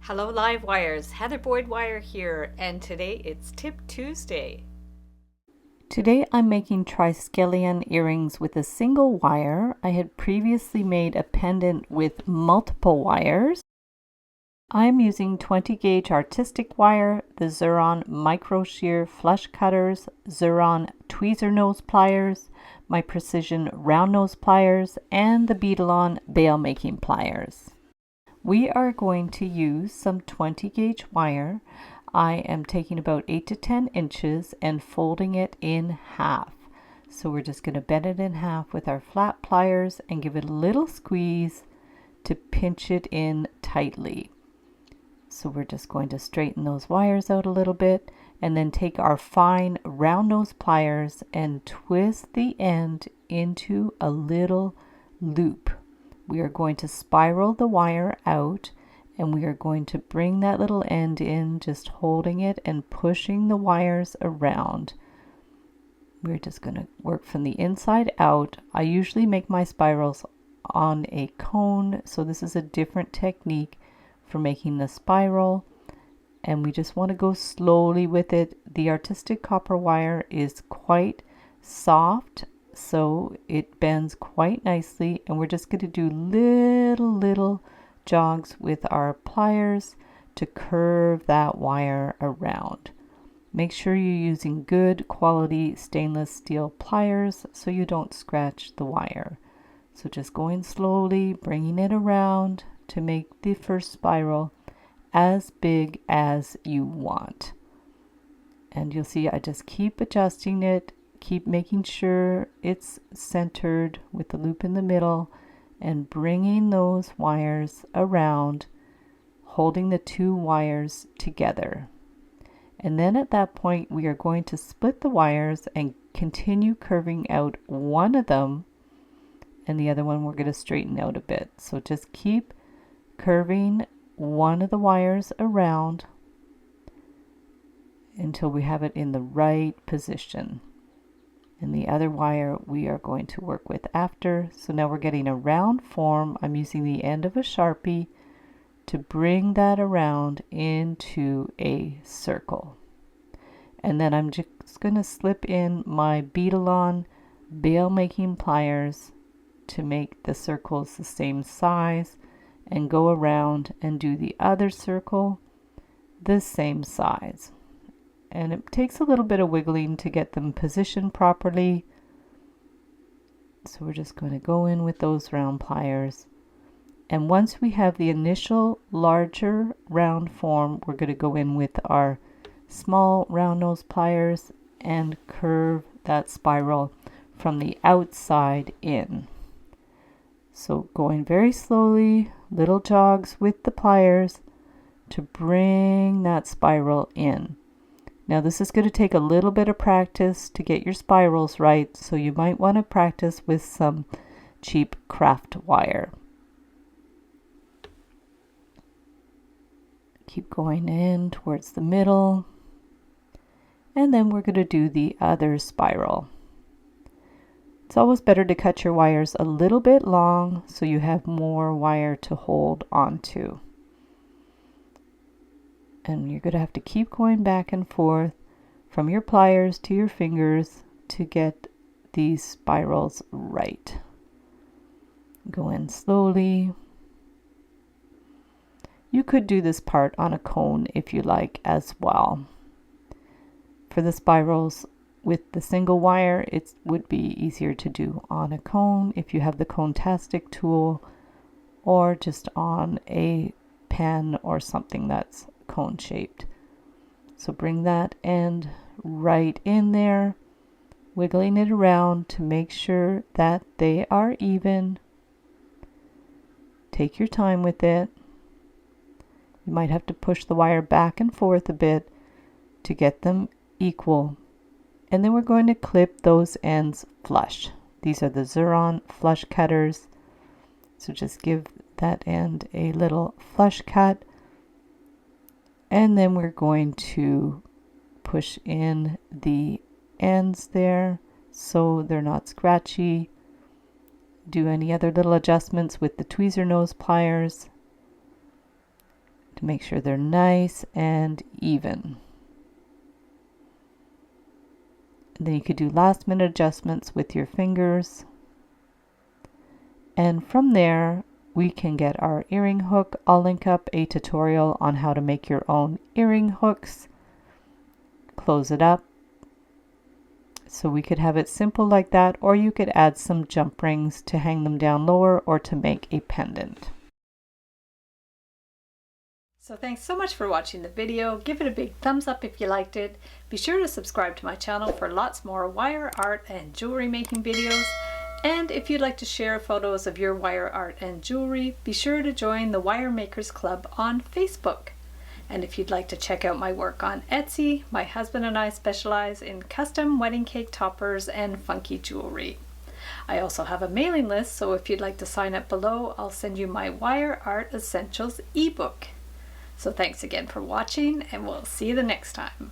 Hello Live Wires, Heather Boyd Wire here, and today it's Tip Tuesday. Today I'm making Triskelion earrings with a single wire. I had previously made a pendant with multiple wires. I'm using 20 gauge artistic wire, the Xuron micro shear flush cutters, Xuron tweezer nose pliers, my precision round nose pliers, and the Beadalon bail making pliers. We are going to use some 20 gauge wire. I am taking about 8 to 10 inches and folding it in half. So we're just going to bend it in half with our flat pliers and give it a little squeeze to pinch it in tightly. So we're just going to straighten those wires out a little bit and then take our fine round nose pliers and twist the end into a little loop. We are going to spiral the wire out and we are going to bring that little end in, just holding it and pushing the wires around. We're just going to work from the inside out. I usually make my spirals on a cone, so this is a different technique for making the spiral. And we just want to go slowly with it. The artistic copper wire is quite soft, so it bends quite nicely, and we're just going to do little jogs with our pliers to curve that wire around. Make sure you're using good quality stainless steel pliers so you don't scratch the wire. So just going slowly, bringing it around to make the first spiral as big as you want. And you'll see I just keep adjusting it. Keep making sure it's centered with the loop in the middle and bringing those wires around, holding the two wires together. And then at that point, we are going to split the wires and continue curving out one of them, and the other one we're going to straighten out a bit. So just keep curving one of the wires around until we have it in the right position. And the other wire we are going to work with after. So now we're getting a round form. I'm using the end of a Sharpie to bring that around into a circle. And then I'm just going to slip in my Beadalon bail making pliers to make the circles the same size and go around and do the other circle the same size. And it takes a little bit of wiggling to get them positioned properly. So we're just going to go in with those round pliers. And once we have the initial larger round form, we're going to go in with our small round nose pliers and curve that spiral from the outside in. So going very slowly, little jogs with the pliers to bring that spiral in. Now this is going to take a little bit of practice to get your spirals right, so you might want to practice with some cheap craft wire. Keep going in towards the middle, and then we're going to do the other spiral. It's always better to cut your wires a little bit long so you have more wire to hold onto. And you're going to have to keep going back and forth from your pliers to your fingers to get these spirals right. Go in slowly. You could do this part on a cone if you like as well. For the spirals with the single wire, it would be easier to do on a cone if you have the Cone-tastic tool, or just on a pen or something that's cone shaped. So bring that end right in there, wiggling it around to make sure that they are even. Take your time with it. You might have to push the wire back and forth a bit to get them equal. And then we're going to clip those ends flush. These are the Xuron flush cutters. So just give that end a little flush cut. And then we're going to push in the ends there so they're not scratchy. Do any other little adjustments with the tweezer nose pliers to make sure they're nice and even. And then you could do last minute adjustments with your fingers. And from there, we can get our earring hook. I'll link up a tutorial on how to make your own earring hooks. Close it up. So we could have it simple like that, or you could add some jump rings to hang them down lower or to make a pendant. So thanks so much for watching the video. Give it a big thumbs up if you liked it. Be sure to subscribe to my channel for lots more wire art and jewelry making videos. And if you'd like to share photos of your wire art and jewelry, be sure to join the Wire Makers Club on Facebook. And if you'd like to check out my work on Etsy, my husband and I specialize in custom wedding cake toppers and funky jewelry. I also have a mailing list, so if you'd like to sign up below, I'll send you my Wire Art Essentials ebook. So thanks again for watching, and we'll see you the next time.